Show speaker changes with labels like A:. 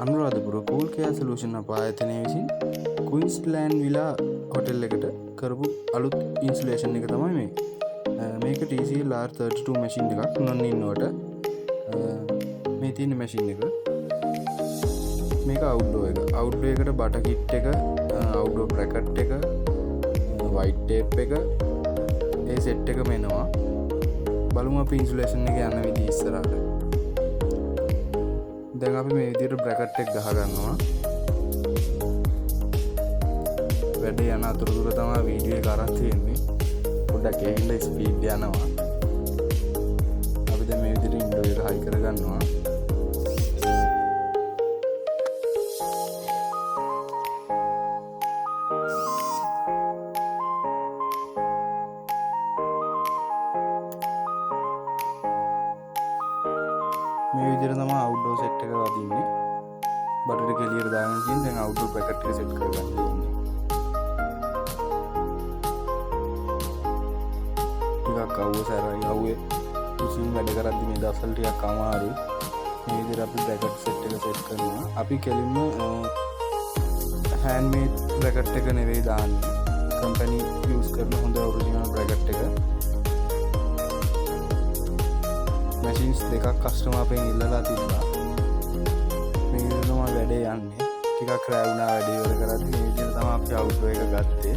A: Anuradhapura cool care solution අපායතනය විසින් ක්වීන්ස්ලෑන්ඩ් විලා hotel එකට කරපු අලුත් ඉන්සුලේෂන් එක තමයි මේ. මේක TCL R32 මැෂින් එකක් නොන් ඉන්නවට මේ තියෙන මැෂින් එක. මේක අවුට්ඩෝ එක. අවුට්ඩෝ එකට බට කිට් එක, අවුට්ඩෝ බ්‍රැකට් එක, වයිට් ටේප් එක, ඒ සෙට් එකම එනවා. බලමු අපි ඉන්සුලේෂන් එක යන විදිහ ඉස්සරහට. දැන් අපි මේ විදිහට බ්‍රැකට් එක ගහ ගන්නවා. වැඩේ යන අතරතුර තමයි වීඩියෝ එක අරන් තියෙන්නේ. පොඩ්ඩක් ඇහිලා ස්පීඩ් යනවා. අපි දැන් මේ විදිහට ඉන්ඩෝ එක හයි කර ගන්නවා. මේ විදිහට තමයි අවුට්ඩෝර් සෙට් එක වදින්නේ. බටර් කෙලියට දාගෙන ඉතින් දැන් අවුට්ඩෝර් බ්‍රැකට් එක සෙට් කරගන්න තියෙන්නේ. ටිකක් අවුව සැරයි. අවුවේ මැෂින් වැඩ කරද්දි මේ දවස්වල ටිකක් අමාරුයි. මේ විදිහට අපි බ්‍රැකට් සෙට් එක සෙට් කරනවා. අපි කෙලින්ම හෑන්ඩ්මේඩ් බ්‍රැකට් එක නෙවෙයි දාන්නේ. කම්පැනි යූස් කරන හොඳ ඔරිජිනල් බ්‍රැකට් එක. මැෂින්ස් දෙකක් කස්ටමර් අපෙන් ඉල්ලලා තිබ්බා. මේ විදිහටම වැඩේ යන්නේ. ටිකක් රැ වුණා වැඩේ ඉවර කරද්දි මේ විදිහට තමයි අපි අවුට්ඩෝ එක ගත්තේ.